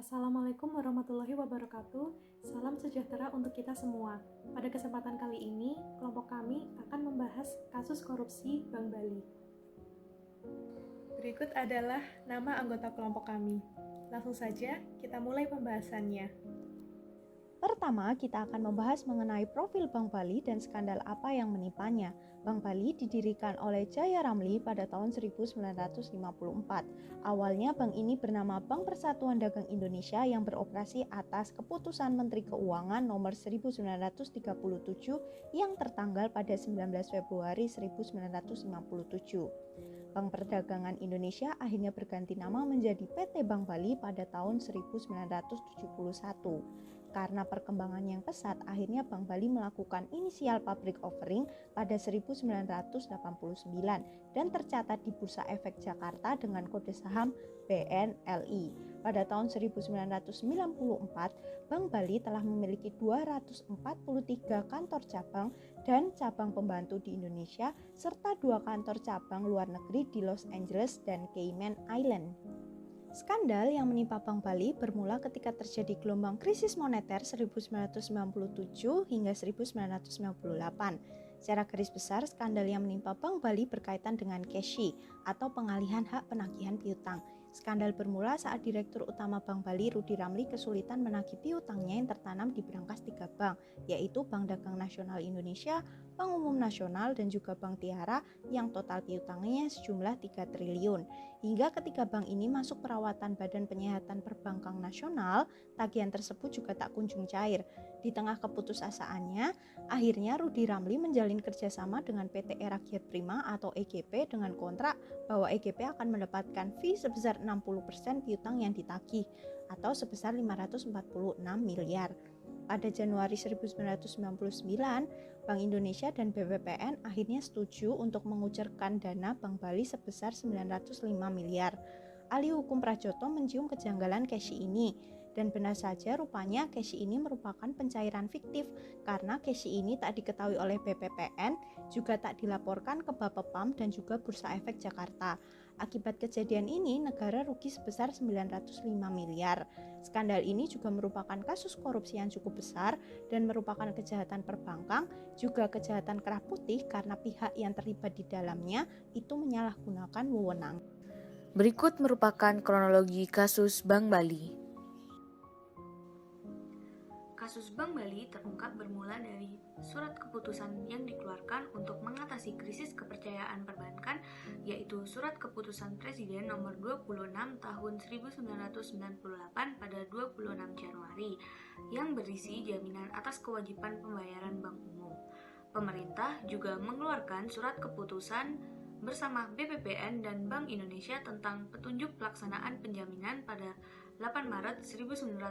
Assalamualaikum warahmatullahi wabarakatuh. Salam sejahtera untuk kita semua. Pada kesempatan kali ini, kelompok kami akan membahas kasus korupsi Bank Bali. Berikut adalah nama anggota kelompok kami. Langsung saja, kita mulai pembahasannya. Pertama, kita akan membahas mengenai profil Bank Bali dan skandal apa yang menimpanya. Bank Bali didirikan oleh Jaya Ramli pada tahun 1954. Awalnya bank ini bernama Bank Persatuan Dagang Indonesia yang beroperasi atas keputusan Menteri Keuangan nomor 1937 yang tertanggal pada 19 Februari 1957. Bank Perdagangan Indonesia akhirnya berganti nama menjadi PT Bank Bali pada tahun 1971. Karena perkembangan yang pesat, akhirnya Bank Bali melakukan initial public offering pada 1989 dan tercatat di Bursa Efek Jakarta dengan kode saham BNLI. Pada tahun 1994, Bank Bali telah memiliki 243 kantor cabang dan cabang pembantu di Indonesia serta 2 kantor cabang luar negeri di Los Angeles dan Cayman Island. Skandal yang menimpa Bank Bali bermula ketika terjadi gelombang krisis moneter 1997 hingga 1998. Secara garis besar, skandal yang menimpa Bank Bali berkaitan dengan cashi atau pengalihan hak penagihan piutang. Skandal bermula saat Direktur Utama Bank Bali, Rudi Ramli, kesulitan menagih piutangnya yang tertanam di berangkas 3 bank, yaitu Bank Dagang Nasional Indonesia, Bank Umum Nasional, dan juga Bank Tiara yang total piutangnya sejumlah 3 triliun. Hingga ketika bank ini masuk perawatan Badan Penyihatan Perbankan Nasional, tagihan tersebut juga tak kunjung cair. Di tengah keputusasaannya, akhirnya Rudi Ramli menjalin kerjasama dengan PT Era Giat Prima atau EGP dengan kontrak bahwa EGP akan mendapatkan fee sebesar 60% piutang yang ditagih atau sebesar 546 miliar. Pada Januari 1999, Bank Indonesia dan BPPN akhirnya setuju untuk mengucurkan dana Bank Bali sebesar 905 miliar. Ahli hukum Prajoto mencium kejanggalan cashi ini, dan benar saja rupanya cashi ini merupakan pencairan fiktif karena cashi ini tak diketahui oleh BPPN, juga tak dilaporkan ke Bapepam dan juga Bursa Efek Jakarta. Akibat kejadian ini, negara rugi sebesar 905 miliar. Skandal ini juga merupakan kasus korupsi yang cukup besar dan merupakan kejahatan perbankan, juga kejahatan kerah putih karena pihak yang terlibat di dalamnya itu menyalahgunakan wewenang. Berikut merupakan kronologi kasus Bank Bali. Kasus Bank Bali terungkap bermula dari surat keputusan yang dikeluarkan untuk mengatasi krisis kepercayaan perbankan, yaitu Surat Keputusan Presiden nomor 26 tahun 1998 pada 26 Januari yang berisi jaminan atas kewajiban pembayaran bank umum. Pemerintah juga mengeluarkan surat keputusan bersama BPPN dan Bank Indonesia tentang petunjuk pelaksanaan penjaminan pada 8 Maret 1998.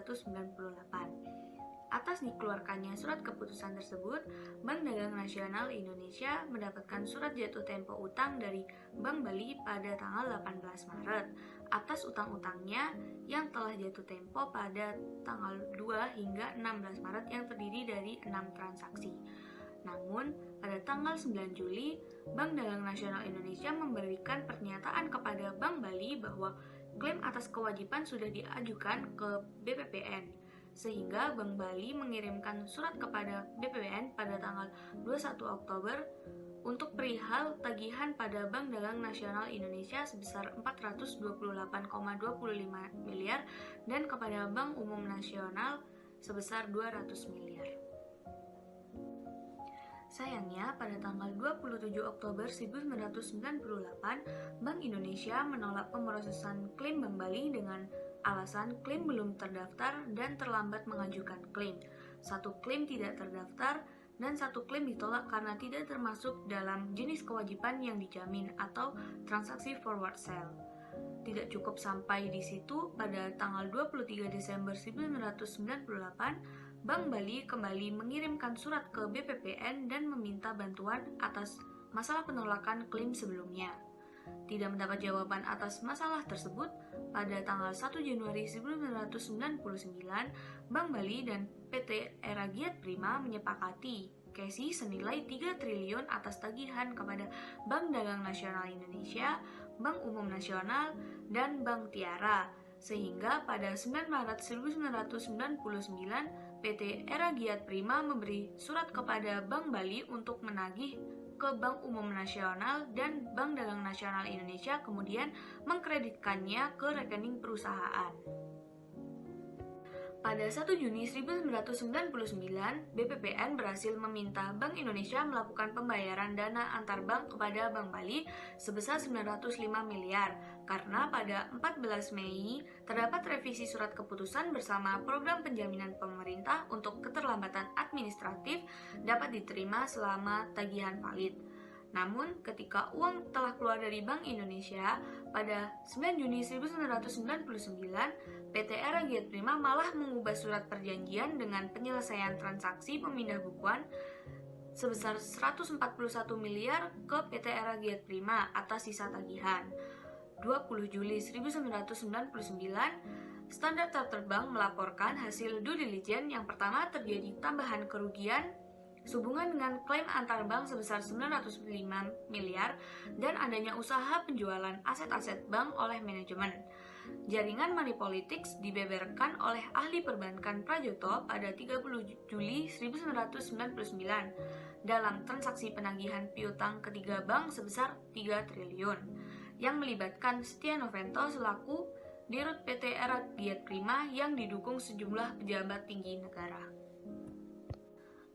Atas dikeluarkannya surat keputusan tersebut, Bank Dagang Nasional Indonesia mendapatkan surat jatuh tempo utang dari Bank Bali pada tanggal 18 Maret atas utang-utangnya yang telah jatuh tempo pada tanggal 2 hingga 16 Maret yang terdiri dari 6 transaksi. Namun, pada tanggal 9 Juli, Bank Dagang Nasional Indonesia memberikan pernyataan kepada Bank Bali bahwa klaim atas kewajiban sudah diajukan ke BPPN, sehingga Bank Bali mengirimkan surat kepada BPPN pada tanggal 21 Oktober untuk perihal tagihan pada Bank Dagang Nasional Indonesia sebesar 428,25 miliar dan kepada Bank Umum Nasional sebesar 200 miliar. Sayangnya, pada tanggal 27 Oktober 1998, Bank Indonesia menolak pemrosesan klaim Bank Bali dengan alasan klaim belum terdaftar dan terlambat mengajukan klaim. 1 klaim tidak terdaftar dan 1 klaim ditolak karena tidak termasuk dalam jenis kewajiban yang dijamin atau transaksi forward sale. Tidak cukup sampai di situ, pada tanggal 23 Desember 1998, Bank Bali kembali mengirimkan surat ke BPPN dan meminta bantuan atas masalah penolakan klaim sebelumnya. Tidak mendapat jawaban atas masalah tersebut, pada tanggal 1 Januari 1999, Bank Bali dan PT Era Giat Prima menyepakati cashi senilai 3 triliun atas tagihan kepada Bank Dagang Nasional Indonesia, Bank Umum Nasional, dan Bank Tiara Sehingga pada 9 Maret 1999, PT Era Giat Prima memberi surat kepada Bank Bali untuk menagih ke Bank Umum Nasional, dan Bank Dagang Nasional Indonesia kemudian mengkreditkannya ke rekening perusahaan. Pada 1 Juni 1999, BPPN berhasil meminta Bank Indonesia melakukan pembayaran dana antar bank kepada Bank Bali sebesar 905 miliar, karena pada 14 Mei terdapat revisi surat keputusan bersama program penjaminan pemerintah untuk keterlambatan administratif dapat diterima selama tagihan valid. Namun, ketika uang telah keluar dari Bank Indonesia, pada 9 Juni 1999, PT Era Giat Prima malah mengubah surat perjanjian dengan penyelesaian transaksi pemindah bukuan sebesar 141 miliar ke PT Era Giat Prima atas sisa tagihan. 20 Juli 1999, Standar Chartered Bank melaporkan hasil due diligence yang pertama terjadi tambahan kerugian sehubungan dengan klaim antar bank sebesar 905 miliar dan adanya usaha penjualan aset-aset bank oleh manajemen. Jaringan money politics dibeberkan oleh ahli perbankan Prajoto pada 30 Juli 1999 dalam transaksi penagihan piutang ketiga bank sebesar 3 triliun yang melibatkan Setia Novanto selaku Dirut PT Era Giat Prima yang didukung sejumlah pejabat tinggi negara.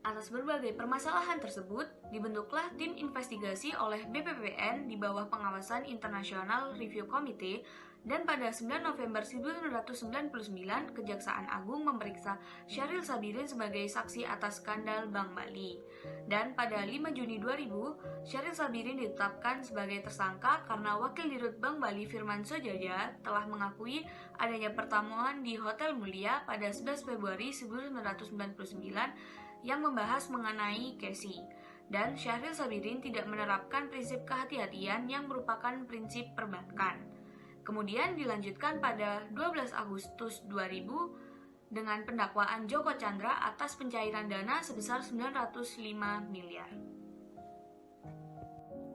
Atas berbagai permasalahan tersebut, dibentuklah tim investigasi oleh BPPN di bawah pengawasan International Review Committee, dan pada 9 November 1999, Kejaksaan Agung memeriksa Syahril Sabirin sebagai saksi atas skandal Bank Bali. Dan pada 5 Juni 2000, Syahril Sabirin ditetapkan sebagai tersangka karena Wakil Dirut Bank Bali Firman Sojaja telah mengakui adanya pertemuan di Hotel Mulia pada 11 Februari 1999 yang membahas mengenai Casey, dan Syahril Sabirin tidak menerapkan prinsip kehati-hatian yang merupakan prinsip perbankan. Kemudian dilanjutkan pada 12 Agustus 2000 dengan pendakwaan Joko Chandra atas pencairan dana sebesar 905 miliar.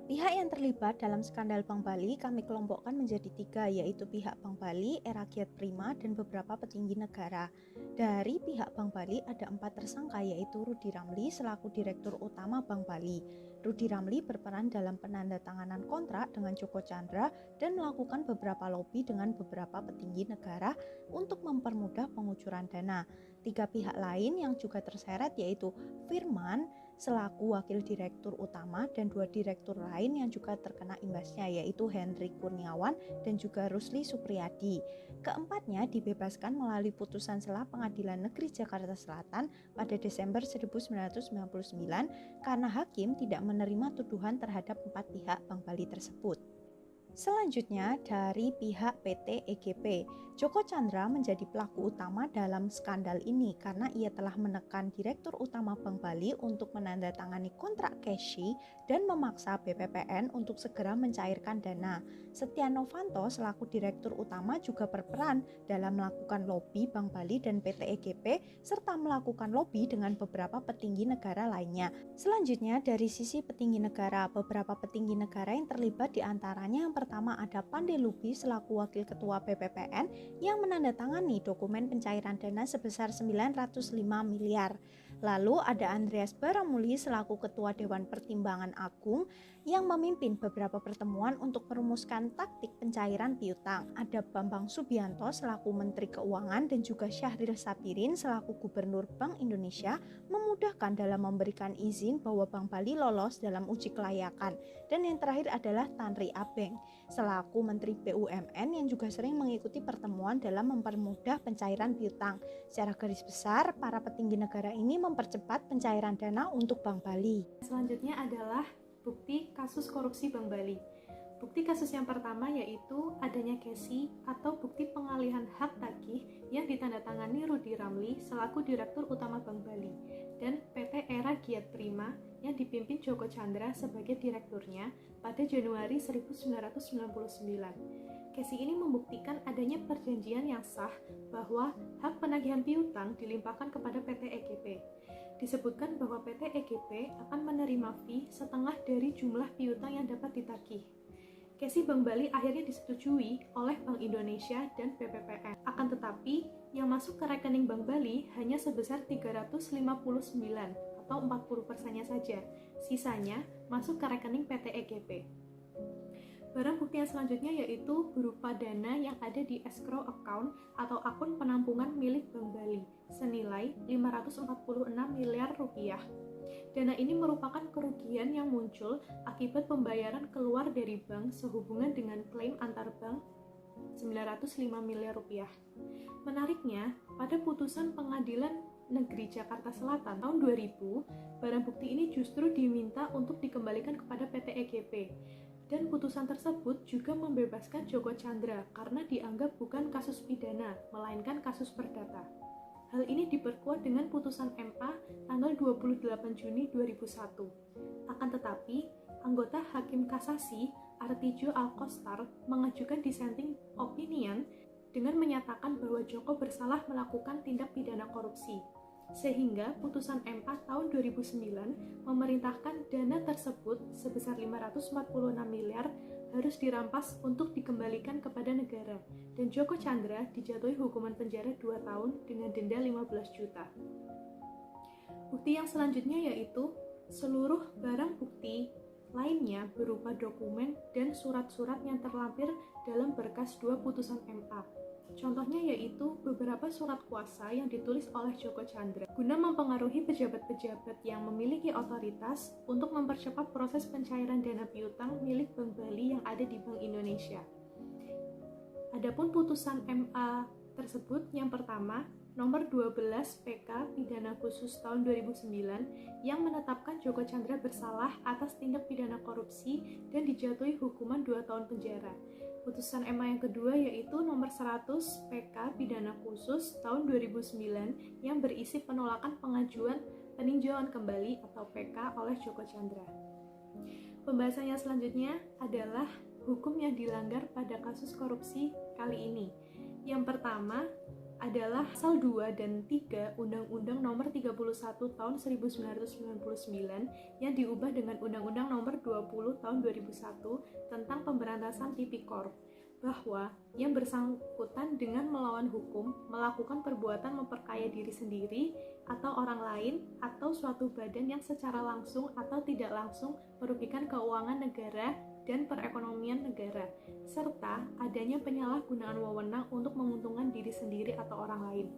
Pihak yang terlibat dalam skandal Bank Bali kami kelompokkan menjadi 3, yaitu pihak Bank Bali, Era Giat Prima, dan beberapa petinggi negara. Dari pihak Bank Bali ada 4 tersangka, yaitu Rudy Ramli selaku Direktur Utama Bank Bali. Rudy Ramli berperan dalam penandatanganan kontrak dengan Joko Chandra dan melakukan beberapa lobi dengan beberapa petinggi negara untuk mempermudah pengucuran dana. 3 pihak lain yang juga terseret yaitu Firman selaku Wakil Direktur Utama dan 2 direktur lain yang juga terkena imbasnya, yaitu Henry Kurniawan dan juga Rusli Supriyadi. Keempatnya dibebaskan melalui putusan sela Pengadilan Negeri Jakarta Selatan pada Desember 1999 karena hakim tidak menerima tuduhan terhadap 4 pihak Bank Bali tersebut. Selanjutnya dari pihak PT EGP, Joko Chandra menjadi pelaku utama dalam skandal ini karena ia telah menekan Direktur Utama Bank Bali untuk menandatangani kontrak Casey dan memaksa BPPN untuk segera mencairkan dana. Setia Novanto selaku Direktur Utama juga berperan dalam melakukan lobi Bank Bali dan PT EGP serta melakukan lobi dengan beberapa petinggi negara lainnya. Selanjutnya dari sisi petinggi negara, beberapa petinggi negara yang terlibat diantaranya yang pertama ada Pandey Lubis selaku Wakil Ketua BPPN yang menandatangani dokumen pencairan dana sebesar 905 miliar. Lalu ada Andreas Baramuli selaku Ketua Dewan Pertimbangan Agung yang memimpin beberapa pertemuan untuk merumuskan taktik pencairan piutang. Ada Bambang Subianto selaku Menteri Keuangan dan juga Syahril Sabirin selaku Gubernur Bank Indonesia memudahkan dalam memberikan izin bahwa Bank Bali lolos dalam uji kelayakan. Dan yang terakhir adalah Tanri Abeng selaku Menteri BUMN yang juga sering mengikuti pertemuan dalam mempermudah pencairan piutang. Secara garis besar, para petinggi negara ini mempercepat pencairan dana untuk Bank Bali. Selanjutnya adalah bukti kasus korupsi Bank Bali. Bukti kasus yang pertama yaitu adanya Casey atau bukti pengalihan hak tagih yang ditandatangani Rudy Ramli selaku Direktur Utama Bank Bali dan PT Era Giat Prima yang dipimpin Joko Chandra sebagai direkturnya pada Januari 1999. Casey ini membuktikan adanya perjanjian yang sah bahwa hak penagihan piutang dilimpahkan kepada PT EGP. Disebutkan bahwa PT EGP akan menerima fee setengah dari jumlah piutang yang dapat ditagih. KESI Bank Bali akhirnya disetujui oleh Bank Indonesia dan BPPN. Akan tetapi, yang masuk ke rekening Bank Bali hanya sebesar 359 atau 40%-nya saja. Sisanya masuk ke rekening PT EGP. Barang bukti yang selanjutnya yaitu berupa dana yang ada di escrow account atau akun penampungan milik Bank Bali senilai 546 miliar rupiah. Dana ini merupakan kerugian yang muncul akibat pembayaran keluar dari bank sehubungan dengan klaim antar bank 905 miliar rupiah. Menariknya, pada putusan Pengadilan Negeri Jakarta Selatan tahun 2000, barang bukti ini justru diminta untuk dikembalikan kepada PT EGP. Dan putusan tersebut juga membebaskan Joko Chandra karena dianggap bukan kasus pidana, melainkan kasus perdata. Hal ini diperkuat dengan putusan MA tanggal 28 Juni 2001. Akan tetapi, anggota Hakim Kasasi Artijo Alkostar mengajukan dissenting opinion dengan menyatakan bahwa Joko bersalah melakukan tindak pidana korupsi. Sehingga putusan MA tahun 2009 memerintahkan dana tersebut sebesar 546 miliar harus dirampas untuk dikembalikan kepada negara, dan Joko Chandra dijatuhi hukuman penjara 2 tahun dengan denda 15 juta. Bukti yang selanjutnya yaitu seluruh barang bukti lainnya berupa dokumen dan surat-surat yang terlampir dalam berkas 2 putusan MA. Contohnya yaitu beberapa surat kuasa yang ditulis oleh Joko Chandra guna mempengaruhi pejabat-pejabat yang memiliki otoritas untuk mempercepat proses pencairan dana piutang milik Bank Bali yang ada di Bank Indonesia. Adapun putusan MA tersebut yang pertama nomor 12 PK Pidana Khusus tahun 2009 yang menetapkan Joko Chandra bersalah atas tindak pidana korupsi dan dijatuhi hukuman 2 tahun penjara. Putusan MA yang kedua yaitu nomor 100 PK Pidana Khusus tahun 2009 yang berisi penolakan pengajuan peninjauan kembali atau PK oleh Joko Chandra. Pembahasannya selanjutnya adalah hukum yang dilanggar pada kasus korupsi kali ini. Yang pertama adalah pasal 2 dan 3 Undang-Undang Nomor 31 Tahun 1999 yang diubah dengan Undang-Undang Nomor 20 Tahun 2001 tentang pemberantasan tipikor, bahwa yang bersangkutan dengan melawan hukum melakukan perbuatan memperkaya diri sendiri atau orang lain atau suatu badan yang secara langsung atau tidak langsung merugikan keuangan negara dan perekonomian negara, serta adanya penyalahgunaan wewenang untuk menguntungkan diri sendiri atau orang lain.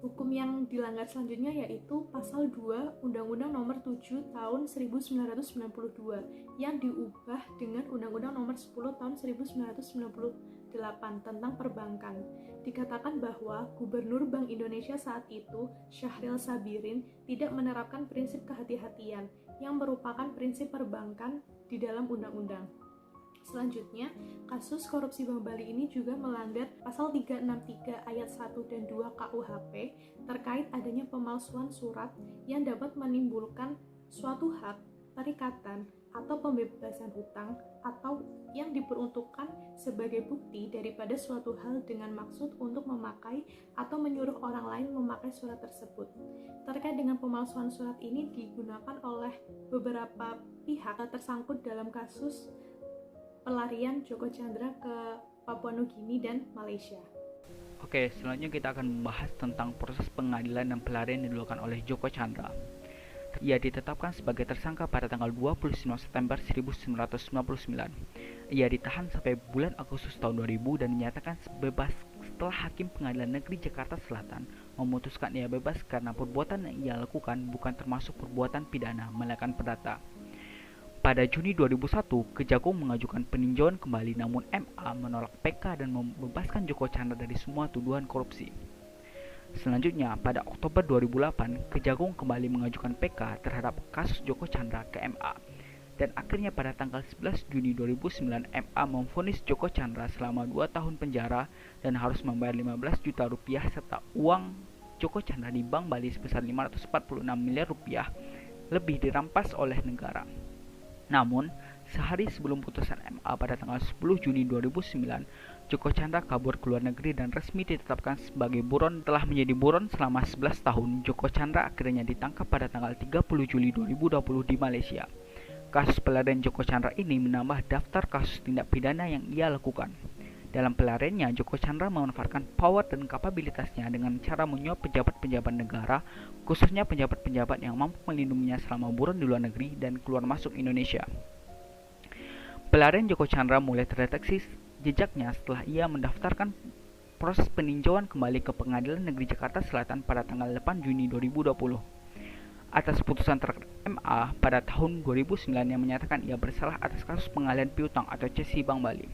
Hukum yang dilanggar selanjutnya yaitu pasal 2 Undang-Undang Nomor 7 Tahun 1992 yang diubah dengan Undang-Undang Nomor 10 Tahun 1998 tentang perbankan. Dikatakan bahwa Gubernur Bank Indonesia saat itu, Syahril Sabirin, tidak menerapkan prinsip kehati-hatian yang merupakan prinsip perbankan di dalam undang-undang. Selanjutnya, kasus korupsi Bank Bali ini juga melanggar pasal 363 ayat 1 dan 2 KUHP terkait adanya pemalsuan surat yang dapat menimbulkan suatu hak, perikatan, atau pembebasan hutang atau yang diperuntukkan sebagai bukti daripada suatu hal dengan maksud untuk memakai atau menyuruh orang lain memakai surat tersebut. Terkait dengan pemalsuan surat ini digunakan oleh beberapa pihak tersangkut dalam kasus pelarian Joko Chandra ke Papua Nugini dan Malaysia. Oke, selanjutnya kita akan membahas tentang proses pengadilan dan pelarian yang dilakukan oleh Joko Chandra. Ia ditetapkan sebagai tersangka pada tanggal 29 September 1999. Ia ditahan sampai bulan Agustus tahun 2000 dan dinyatakan bebas setelah Hakim Pengadilan Negeri Jakarta Selatan memutuskan ia bebas karena perbuatan yang ia lakukan bukan termasuk perbuatan pidana, melainkan perdata. Pada Juni 2001, Kejagung mengajukan peninjauan kembali, namun MA menolak PK dan membebaskan Joko Chandra dari semua tuduhan korupsi. Selanjutnya, pada Oktober 2008, Kejagung kembali mengajukan PK terhadap kasus Joko Chandra ke MA. Dan akhirnya pada tanggal 11 Juni 2009, MA memvonis Joko Chandra selama 2 tahun penjara dan harus membayar 15 juta rupiah serta uang Joko Chandra di Bank Bali sebesar 546 miliar rupiah lebih dirampas oleh negara. Namun, sehari sebelum putusan MA pada tanggal 10 Juni 2009, Joko Chandra kabur ke luar negeri dan resmi ditetapkan sebagai buron. Telah menjadi buron selama 11 tahun, Joko Chandra akhirnya ditangkap pada tanggal 30 Juli 2020 di Malaysia. Kasus pelarian Joko Chandra ini menambah daftar kasus tindak pidana yang ia lakukan. Dalam pelariannya, Joko Chandra memanfaatkan power dan kapabilitasnya dengan cara menyuap pejabat-pejabat negara, khususnya pejabat-pejabat yang mampu melindunginya selama buron di luar negeri dan keluar masuk Indonesia. Pelarian Joko Chandra mulai terdeteksi jejaknya setelah ia mendaftarkan proses peninjauan kembali ke Pengadilan Negeri Jakarta Selatan pada tanggal 8 Juni 2020. Atas putusan MA pada tahun 2009 yang menyatakan ia bersalah atas kasus pengalihan piutang atau cesi Bank Bali.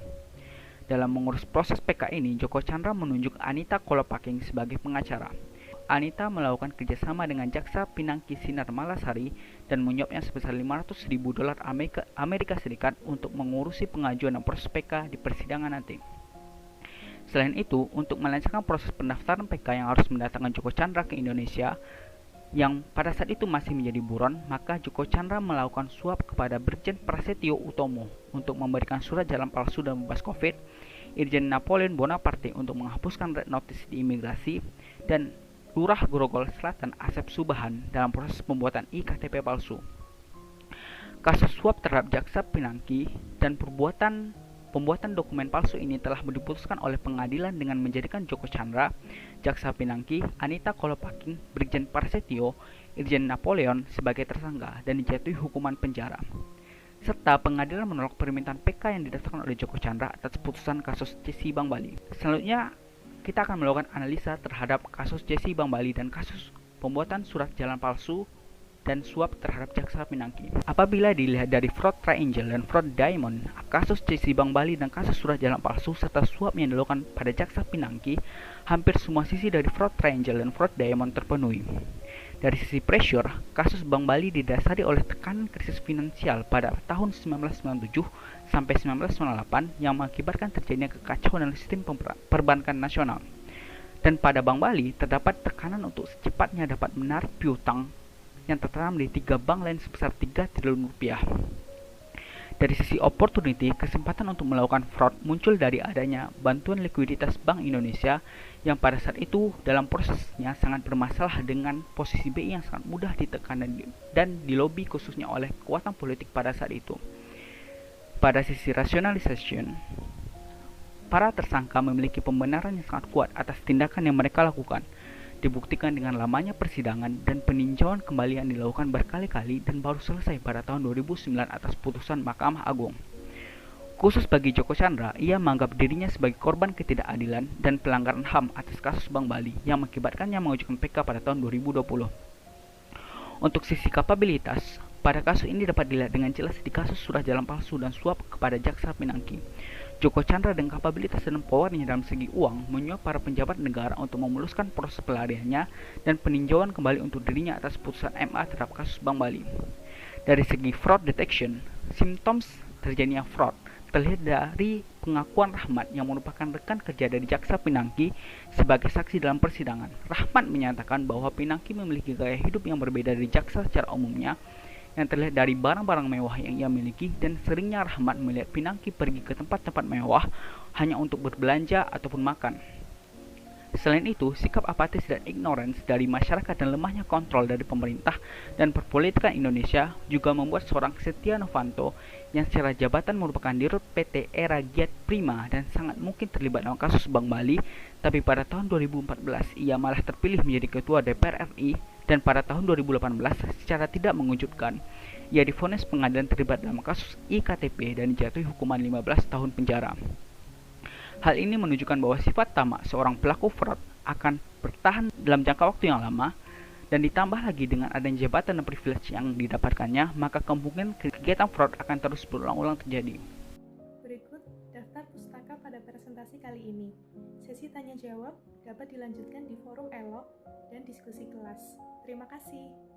Dalam mengurus proses PK ini, Joko Chandra menunjuk Anita Kolopaking sebagai pengacara. Anita melakukan kerjasama dengan Jaksa Pinangki Sinar Malasari dan menyuapnya sebesar $500.000 Amerika Serikat untuk mengurusi pengajuan dan proses PK di persidangan nanti. Selain itu, untuk melancarkan proses pendaftaran PK yang harus mendatangkan Joko Chandra ke Indonesia, yang pada saat itu masih menjadi buron, maka Joko Chandra melakukan suap kepada Brigjen Prasetyo Utomo untuk memberikan surat jalan palsu dan bebas COVID, Irjen Napoleon Bonaparte untuk menghapuskan red notice di imigrasi, dan Lurah Grogol Selatan Asep Subahan dalam proses pembuatan IKTP palsu. Kasus suap terhadap Jaksa Pinangki dan pembuatan dokumen palsu ini telah diputuskan oleh pengadilan dengan menjadikan Joko Chandra, Jaksa Pinangki, Anita Kolopaking, Brigjen Prasetyo, Irjen Napoleon sebagai tersangka dan dijatuhi hukuman penjara. Serta pengadilan menolak permintaan PK yang didasarkan oleh Joko Chandra atas putusan kasus cesi Bank Bali. Selanjutnya, kita akan melakukan analisa terhadap kasus cesi Bank Bali dan kasus pembuatan surat jalan palsu dan suap terhadap Jaksa Pinangki. Apabila dilihat dari fraud triangle dan fraud diamond, kasus cesi Bank Bali dan kasus surat jalan palsu serta suap yang dilakukan pada Jaksa Pinangki, hampir semua sisi dari fraud triangle dan fraud diamond terpenuhi. Dari sisi pressure, kasus Bank Bali didasari oleh tekanan krisis finansial pada tahun 1997 sampai 1998 yang mengakibatkan terjadinya kekacauan dalam sistem perbankan nasional. Dan pada Bank Bali terdapat tekanan untuk secepatnya dapat menarik piutang yang tertanam di 3 bank lain sebesar 3 triliun rupiah. Dari sisi opportunity, kesempatan untuk melakukan fraud muncul dari adanya bantuan likuiditas Bank Indonesia yang pada saat itu dalam prosesnya sangat bermasalah dengan posisi BI yang sangat mudah ditekan dan dilobi khususnya oleh kekuatan politik pada saat itu. Pada sisi rationalization, para tersangka memiliki pembenaran yang sangat kuat atas tindakan yang mereka lakukan, dibuktikan dengan lamanya persidangan dan peninjauan kembali yang dilakukan berkali-kali dan baru selesai pada tahun 2009 atas putusan Mahkamah Agung. Khusus bagi Joko Chandra, ia menganggap dirinya sebagai korban ketidakadilan dan pelanggaran HAM atas kasus Bank Bali yang mengakibatkannya mengajukan PK pada tahun 2020. Untuk sisi kapabilitas, pada kasus ini dapat dilihat dengan jelas di kasus surat jalan palsu dan suap kepada Jaksa Pinangki. Joko Chandra dengan kapabilitas dan powernya dalam segi uang menyuap para penjabat negara untuk memuluskan proses pelariannya dan peninjauan kembali untuk dirinya atas putusan MA terhadap kasus Bank Bali. Dari segi fraud detection, symptoms terjadinya fraud terlihat dari pengakuan Rahmat yang merupakan rekan kerja dari Jaksa Pinangki sebagai saksi dalam persidangan. Rahmat menyatakan bahwa Pinangki memiliki gaya hidup yang berbeda dari Jaksa secara umumnya, yang terlihat dari barang-barang mewah yang ia miliki dan seringnya Rahmat melihat Pinangki pergi ke tempat-tempat mewah hanya untuk berbelanja ataupun makan. Selain itu, sikap apatis dan ignorance dari masyarakat dan lemahnya kontrol dari pemerintah dan perpolitikan Indonesia juga membuat seorang Setia Novanto yang secara jabatan merupakan dirut PT Era Giat Prima dan sangat mungkin terlibat dalam kasus Bank Bali, tapi pada tahun 2014 ia malah terpilih menjadi Ketua DPR RI dan pada tahun 2018 secara tidak mengejutkan ia divonis pengadilan terlibat dalam kasus IKTP dan dijatuhi hukuman 15 tahun penjara. Hal ini menunjukkan bahwa sifat tamak seorang pelaku fraud akan bertahan dalam jangka waktu yang lama dan ditambah lagi dengan adanya jabatan dan privilege yang didapatkannya, maka kemungkinan kegiatan fraud akan terus berulang-ulang terjadi. Berikut daftar pustaka pada presentasi kali ini. Sesi tanya jawab dapat dilanjutkan di forum Elok dan diskusi kelas. Terima kasih.